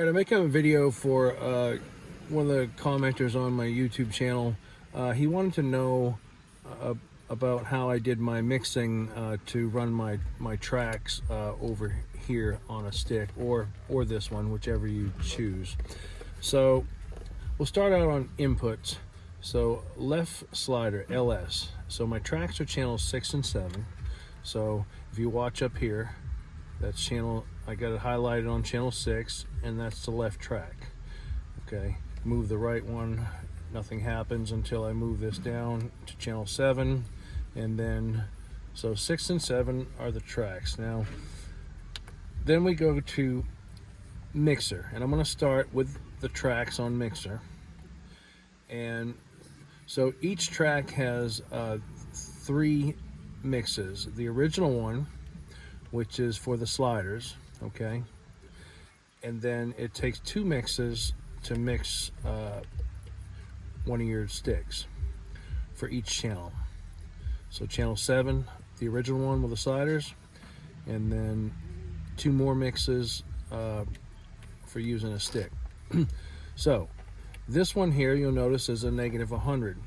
All right, I'm making a video for one of the commenters on my YouTube channel. He wanted to know uh, about how I did my mixing to run my tracks over here on a stick, or this one, whichever you choose. So we'll start out on inputs. So left slider, LS. So my tracks are channels 6 and 7. So if you watch up here, that's channel, I got it highlighted on channel 6, and that's the left track. Okay, move the right one, nothing happens until I move this down to channel 7, and then, so 6 and 7 are the tracks. Now, then we go to mixer, and I'm going to start with the tracks on mixer. And so each track has 3 mixes. The original one, which is for the sliders, okay? And then it takes 2 mixes to mix one of your sticks for each channel. So channel 7, the original one with the sliders, and then 2 more mixes for using a stick. So this one here, you'll notice, is a negative 100.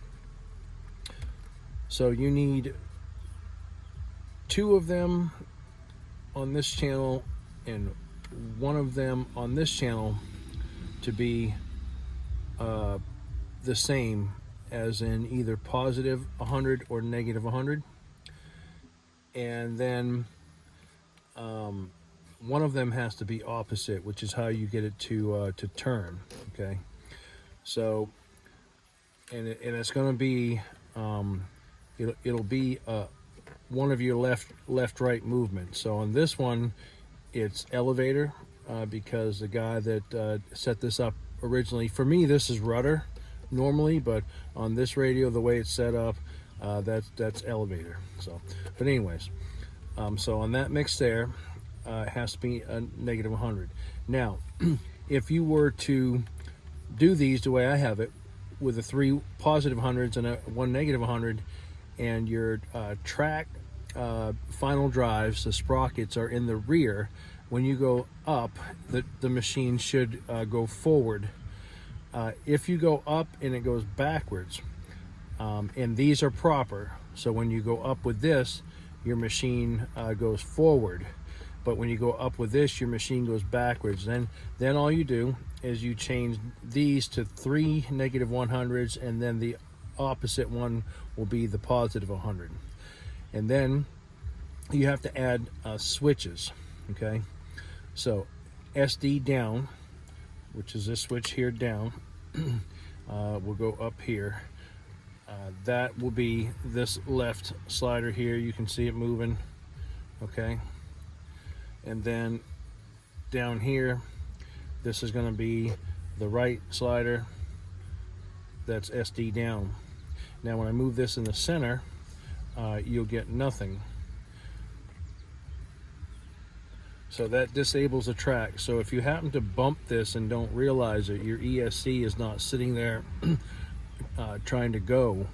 So you need 2 of them on this channel and 1 of them on this channel to be the same, as in either positive 100 or negative 100. And then 1 of them has to be opposite, which is how you get it to turn. Okay, so and it's going to be it'll be one of your left right movement. So on this one it's elevator, because the guy that set this up originally, for me this is rudder normally, but on this radio, the way it's set up, that's elevator. So but anyways, so on that mix there, it has to be a negative 100. Now if you were to do these the way I have it, with the 3 positive hundreds and 1 negative 100, and your track final drives, the sprockets, are in the rear, when you go up, the machine should go forward. If you go up and it goes backwards, and these are proper, so when you go up with this, your machine goes forward, but when you go up with this, your machine goes backwards. Then all you do is you change these to 3 negative 100s, and then the opposite one will be the positive 100. And then you have to add switches. Okay, so SD down, which is this switch here down, will go up here. That will be this left slider here. You can see it moving. Okay, and then down here, this is going to be the right slider. That's SD down. Now when I move this in the center, you'll get nothing. So that disables the track. So if you happen to bump this and don't realize it, your ESC is not sitting there trying to go.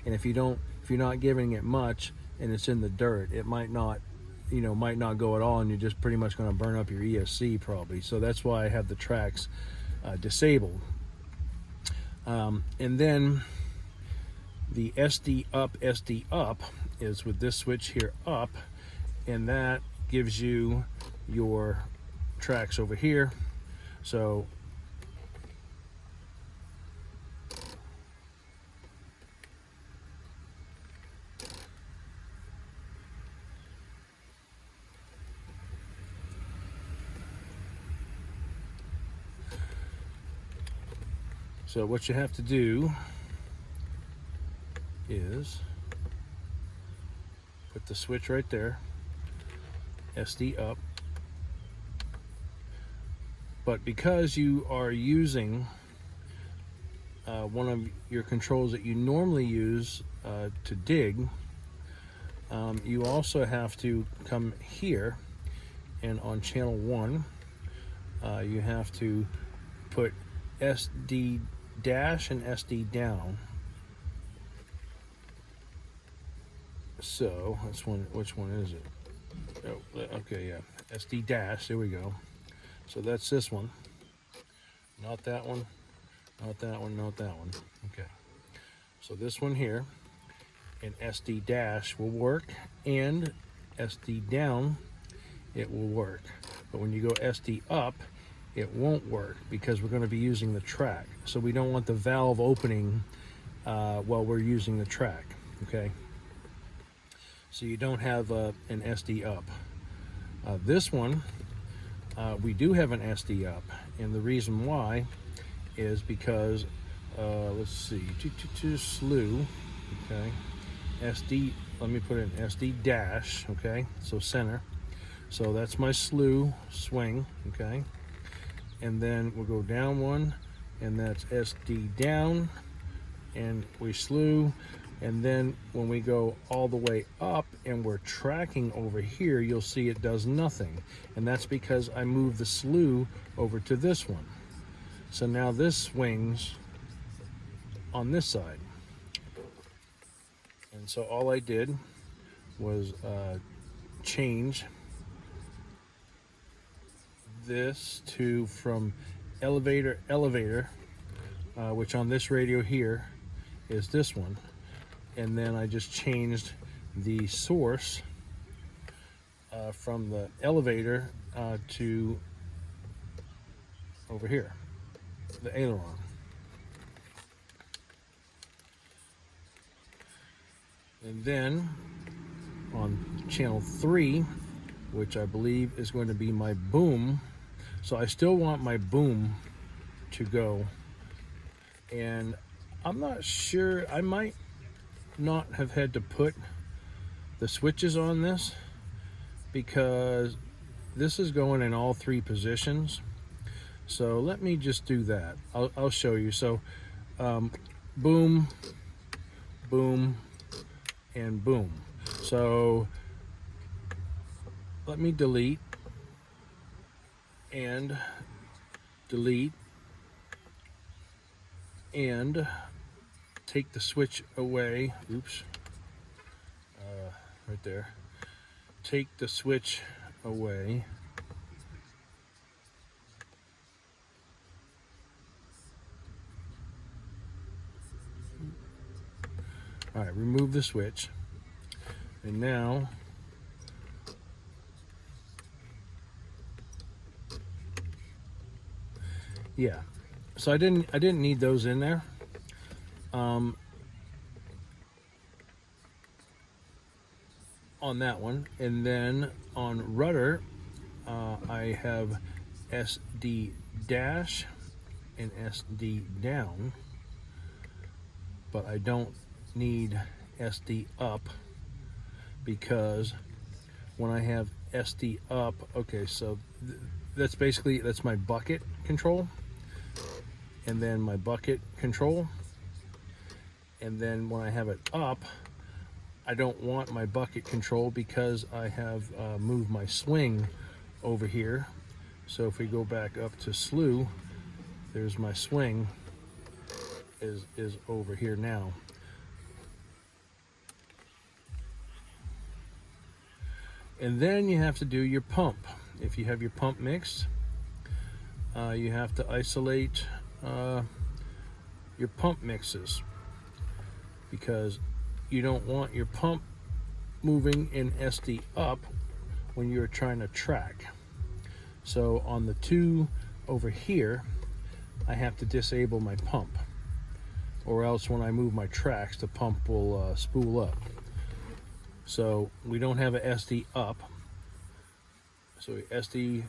And if you're not giving it much and it's in the dirt, it might not go at all, and you're just pretty much going to burn up your ESC probably. So that's why I have the tracks disabled. And then the SD up is with this switch here up, and that gives you your tracks over here. So what you have to do is put the switch right there, SD up. But because you are using one of your controls that you normally use to dig, you also have to come here, and on channel 1 you have to put SD dash and SD down. So that's one. Which one is it? Oh, okay, yeah, SD dash. There we go. So that's this one. Not that one, not that one, not that one. Okay, so this one here, and SD dash will work, and SD down, it will work. But when you go SD up, it won't work because we're going to be using the track. So we don't want the valve opening while we're using the track, okay? So you don't have an SD up. This one, we do have an SD up, and the reason why is because, let's see, slew, okay? SD, let me put in SD dash, okay? So center. So that's my slew swing, okay? And then we'll go down one, and that's SD down, and we slew. And then when we go all the way up and we're tracking over here, you'll see it does nothing. And that's because I moved the slew over to this one. So now this swings on this side. And so all I did was change this to from elevator, which on this radio here is this one. And then I just changed the source from the elevator to over here, the aileron. And then on channel 3, which I believe is going to be my boom, so I still want my boom to go, and I'm not sure, I might not have had to put the switches on this because this is going in all 3 positions. So let me just do that. I'll show you. So boom, boom, and boom. So let me delete and delete and take the switch away. Oops, right there. Take the switch away. All right, remove the switch. And now yeah, so I didn't need those in there. On that one, and then on rudder, I have SD dash and SD down, but I don't need SD up because when I have SD up, okay, so that's basically, that's my bucket control, and then my bucket control, and then when I have it up, I don't want my bucket control because I have moved my swing over here. So if we go back up to slew, there's my swing is over here now. And then you have to do your pump. If you have your pump mixed, you have to isolate your pump mixes because you don't want your pump moving in SD up when you're trying to track. So on the 2 over here, I have to disable my pump, or else when I move my tracks, the pump will spool up. So we don't have a SD up. So SD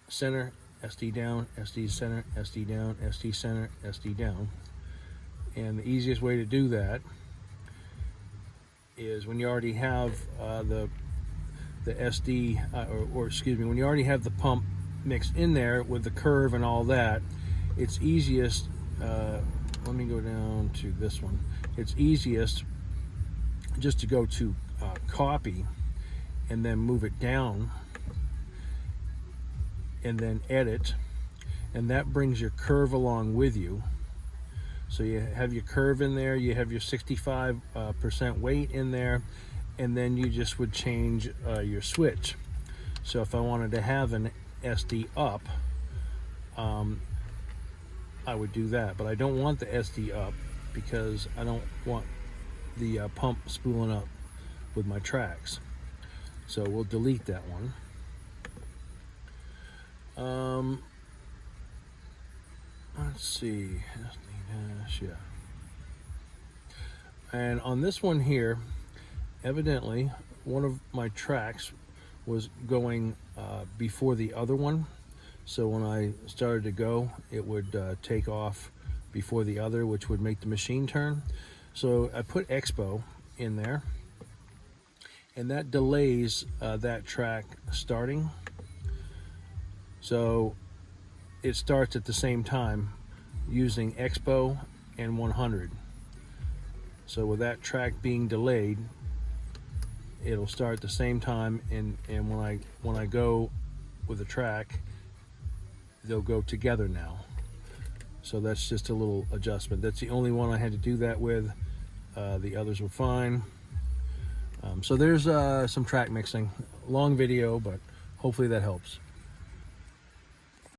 center, SD down, SD center, SD down, SD center, SD down. And the easiest way to do that is when you already have the SD, or excuse me, when you already have the pump mixed in there with the curve and all that, it's easiest, let me go down to this one. It's easiest just to go to copy and then move it down and then edit, and that brings your curve along with you. So you have your curve in there, you have your 65% weight in there, and then you just would change your switch. So if I wanted to have an SD up, I would do that. But I don't want the SD up because I don't want the pump spooling up with my tracks. So we'll delete that one. Let's see, yeah. And on this one here, evidently one of my tracks was going before the other one. So when I started to go, it would take off before the other, which would make the machine turn. So I put Expo in there, and that delays that track starting. So it starts at the same time using Expo and 100. So with that track being delayed, it'll start at the same time, and when I go with the track, they'll go together now. So that's just a little adjustment. That's the only one I had to do that with. The others were fine. So there's some track mixing. Long video, but hopefully that helps.